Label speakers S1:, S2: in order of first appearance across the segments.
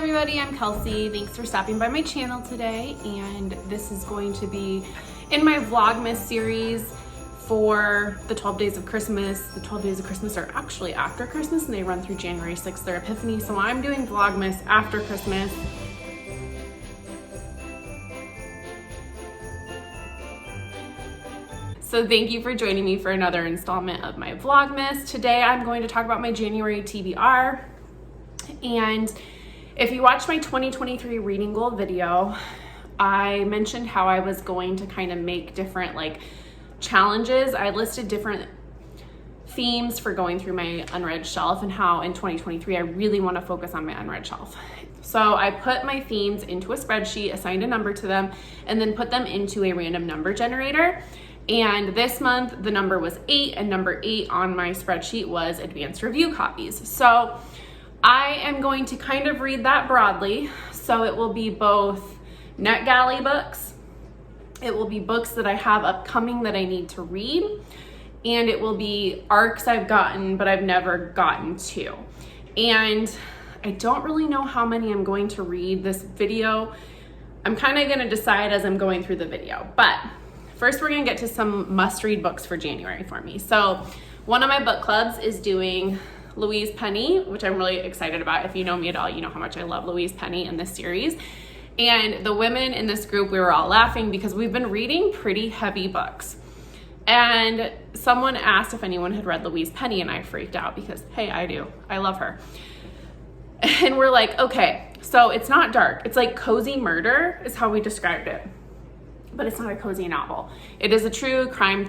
S1: everybody, I'm Kelsey. Thanks for stopping by my channel today, and this is going to be in my Vlogmas series for the 12 days of Christmas. The 12 days of Christmas are actually after Christmas and they run through January 6th, their Epiphany, so I'm doing Vlogmas after Christmas. So thank you for joining me for another installment of my Vlogmas. Today I'm going to talk about my January TBR. And if you watched my 2023 reading goal video, I mentioned how I was going to kind of make different challenges. I listed different themes for going through my unread shelf and how in 2023 I really want to focus on my unread shelf. So I put my themes into a spreadsheet, assigned a number to them, and then put them into a random number generator. And this month the number was 8, and number 8 on my spreadsheet was advanced review copies. So I am going to kind of read that broadly. So it will be both NetGalley books, it will be books that I have upcoming that I need to read, and it will be arcs I've gotten but I've never gotten to. And I don't really know how many I'm going to read this video. I'm kind of going to decide as I'm going through the video, but first we're going to get to some must-read books for January for me. So one of my book clubs is doing Louise Penny, which I'm really excited about. If you know me at all, you know how much I love Louise Penny in this series. And the women in this group, we were all laughing because we've been reading pretty heavy books. And someone asked if anyone had read Louise Penny, and I freaked out because, hey, I do. I love her. And we're like, okay, so it's not dark. It's like cozy murder is how we described it. But it's not a cozy novel. It is a true crime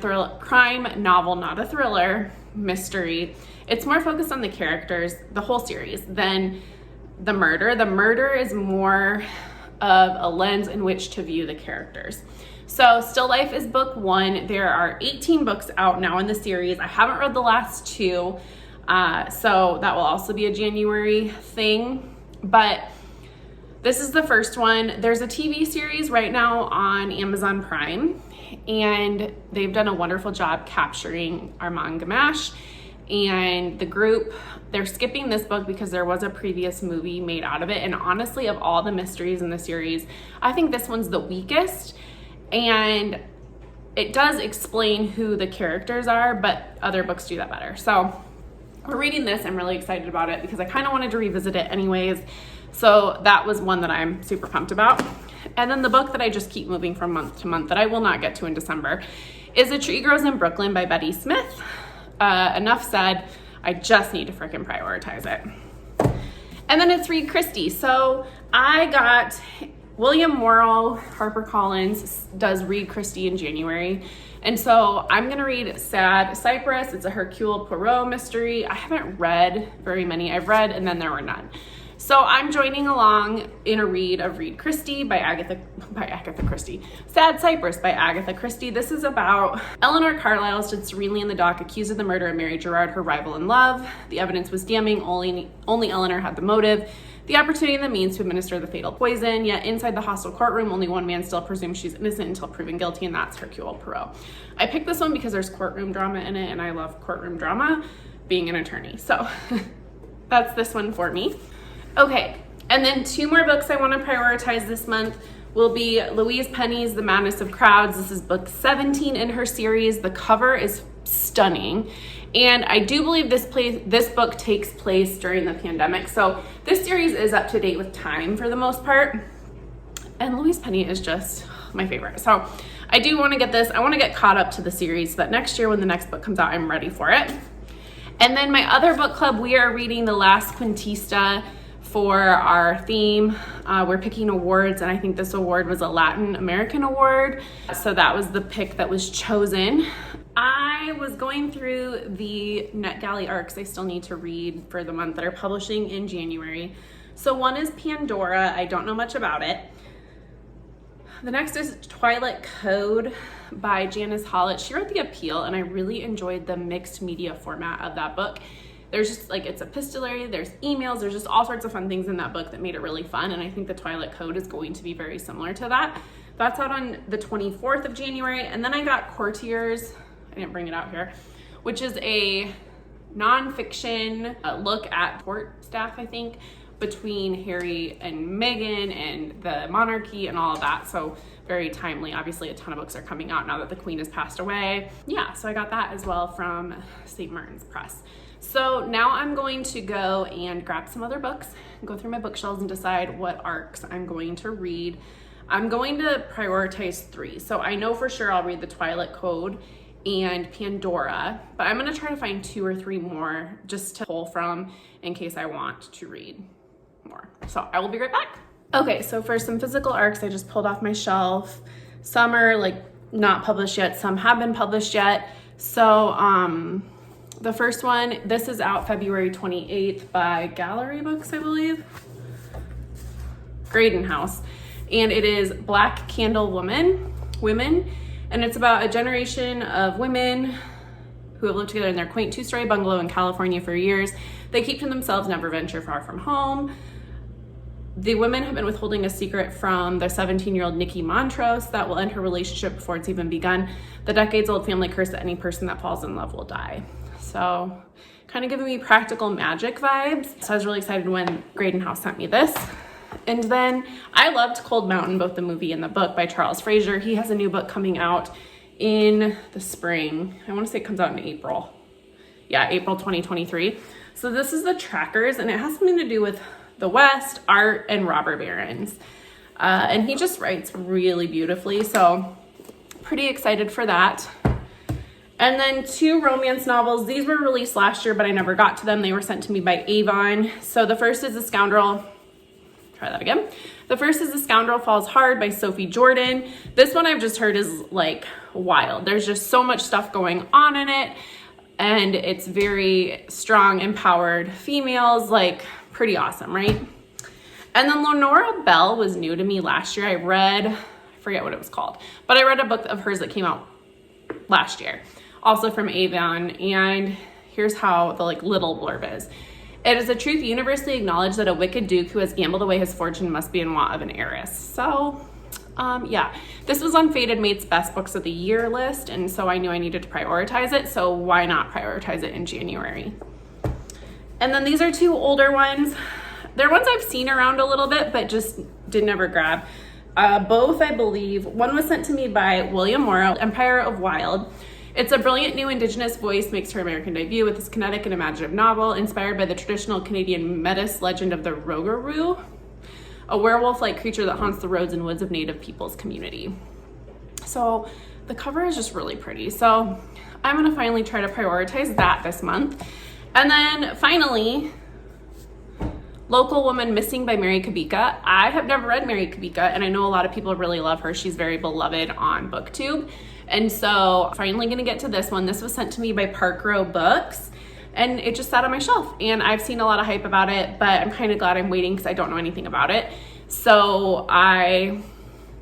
S1: novel, not a thriller, mystery. It's more focused on the characters, the whole series, than the murder. The murder is more of a lens in which to view the characters. So Still Life is book 1. There are 18 books out now in the series. I haven't read the last 2, so that will also be a January thing. But this is the first one. There's a TV series right now on Amazon Prime, and they've done a wonderful job capturing Armand Gamache and the group. They're skipping this book because there was a previous movie made out of it, and honestly, of all the mysteries in the series, I think this one's the weakest, and it does explain who the characters are, but other books do that better. So we're reading this. I'm really excited about it because I kind of wanted to revisit it anyways. So that was one that I'm super pumped about. And then the book that I just keep moving from month to month that I will not get to in December is A Tree Grows in Brooklyn by Betty Smith. Enough said, I just need to frickin' prioritize it. And then it's Read Christie. So I got William Morrow, HarperCollins does Read Christie in January. And so I'm gonna read Sad Cypress. It's a Hercule Poirot mystery. I haven't read very many. I've read and then there were none. So I'm joining along in a read of Read Christie by Agatha Christie. Sad Cypress by Agatha Christie. This is about Eleanor Carlisle stood serenely in the dock, accused of the murder of Mary Gerard, her rival in love. The evidence was damning. Only Eleanor had the motive, the opportunity, and the means to administer the fatal poison. Yet inside the hostile courtroom, only one man still presumes she's innocent until proven guilty, and that's Hercule Poirot. I picked this one because there's courtroom drama in it, and I love courtroom drama, being an attorney. So that's this one for me. Okay, and then 2 more books I want to prioritize this month will be Louise Penny's The Madness of Crowds. This is book 17 in her series. The cover is stunning, and I do believe this book takes place during the pandemic, so this series is up to date with time for the most part, and Louise Penny is just my favorite. So I do want to get this. I want to get caught up to the series so that next year when the next book comes out, I'm ready for it. And then my other book club, we are reading The Last Quintista for our theme. We're picking awards, and I think this award was a Latin American award, so that was the pick that was chosen. I was going through the NetGalley arcs I still need to read for the month that are publishing in January. So one is Pandora. I don't know much about it. The next is Twilight Code by Janice Hallett. She wrote The Appeal, and I really enjoyed the mixed media format of that book. There's just it's epistolary, there's emails, there's just all sorts of fun things in that book that made it really fun, and I think the Twilight Code is going to be very similar to that. That's out on the 24th of January, and then I got Courtiers, I didn't bring it out here, which is a nonfiction look at court staff, I think, between Harry and Meghan and the monarchy and all of that. So very timely. Obviously a ton of books are coming out now that the Queen has passed away. Yeah, so I got that as well from St. Martin's Press. So now I'm going to go and grab some other books, go through my bookshelves and decide what arcs I'm going to read. I'm going to prioritize 3. So I know for sure I'll read The Twilight Code and Pandora, but I'm gonna try to find 2 or 3 more just to pull from in case I want to read more. So I will be right back. Okay, so for some physical arcs, I just pulled off my shelf. Some are like not published yet, some have been published yet. So the first one, this is out February 28th by Gallery Books, I believe. Graydon House. And it is Black Candle Women, and it's about a generation of women who have lived together in their quaint 2-story bungalow in California for years. They keep to themselves, never venture far from home. The women have been withholding a secret from their 17-year-old Nikki Montrose that will end her relationship before it's even begun. The decades-old family curse that any person that falls in love will die. So kind of giving me Practical Magic vibes. So I was really excited when Graydon House sent me this. And then I loved Cold Mountain, both the movie and the book by Charles Fraser. He has a new book coming out in the spring. I want to say it comes out in April. Yeah, April 2023. So this is the Trackers, and it has something to do with the West, art, and robber barons. And he just writes really beautifully, so pretty excited for that. And then 2 romance novels. These were released last year, but I never got to them. They were sent to me by Avon. So the first is The Scoundrel. Try that again. The first is The Scoundrel Falls Hard by Sophie Jordan. This one I've just heard is like wild. There's just so much stuff going on in it, and it's very strong, empowered females, like pretty awesome, right? And then Lenora Bell was new to me last year. I forget what it was called, but I read a book of hers that came out last year, also from Avon, and here's how the like little blurb is. It is a truth universally acknowledged that a wicked duke who has gambled away his fortune must be in want of an heiress. So, yeah, this was on Fated Mates Best Books of the Year list, and so I knew I needed to prioritize it, so why not prioritize it in January? And then these are 2 older ones. They're ones I've seen around a little bit, but just didn't ever grab. Both, I believe, one was sent to me by William Morrow, Empire of Wild. It's a brilliant new Indigenous voice makes her American debut with this kinetic and imaginative novel inspired by the traditional Canadian Metis legend of the Rougarou, a werewolf-like creature that haunts the roads and woods of Native peoples community. So the cover is just really pretty. So I'm gonna finally try to prioritize that this month. And then finally, Local Woman Missing by Mary Kubica. I have never read Mary Kubica, and I know a lot of people really love her. She's very beloved on BookTube. And so finally gonna get to this one. This was sent to me by Park Row Books, and it just sat on my shelf. And I've seen a lot of hype about it, but I'm kind of glad I'm waiting because I don't know anything about it. So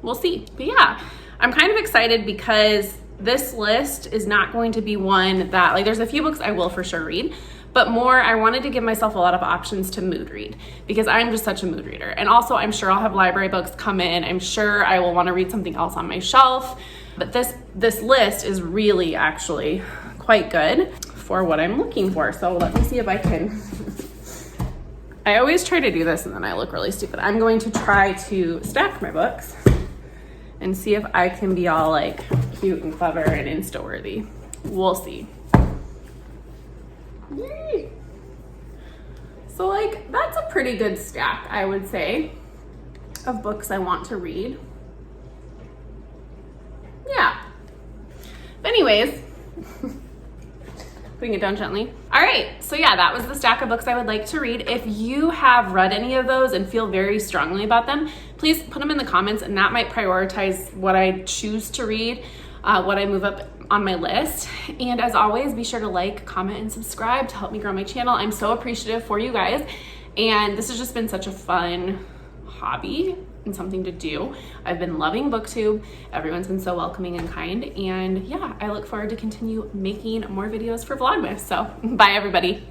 S1: we'll see. But yeah, I'm kind of excited because this list is not going to be one that, like, there's a few books I will for sure read, but more, I wanted to give myself a lot of options to mood read because I'm just such a mood reader. And also I'm sure I'll have library books come in. I'm sure I will want to read something else on my shelf. But this list is really actually quite good for what I'm looking for. So let me see if I can. I always try to do this and then I look really stupid. I'm going to try to stack my books and see if I can be all like cute and clever and Insta-worthy. We'll see. Yay. So like, that's a pretty good stack, I would say, of books I want to read. Yeah. But anyways, putting it down gently. All right, so yeah, that was the stack of books I would like to read. If you have read any of those and feel very strongly about them, please put them in the comments, and that might prioritize what I choose to read, what I move up on my list. And as always, be sure to like, comment, and subscribe to help me grow my channel. I'm so appreciative for you guys, and this has just been such a fun hobby and something to do. I've been loving BookTube. Everyone's been so welcoming and kind, and yeah, I look forward to continue making more videos for Vlogmas. So bye everybody.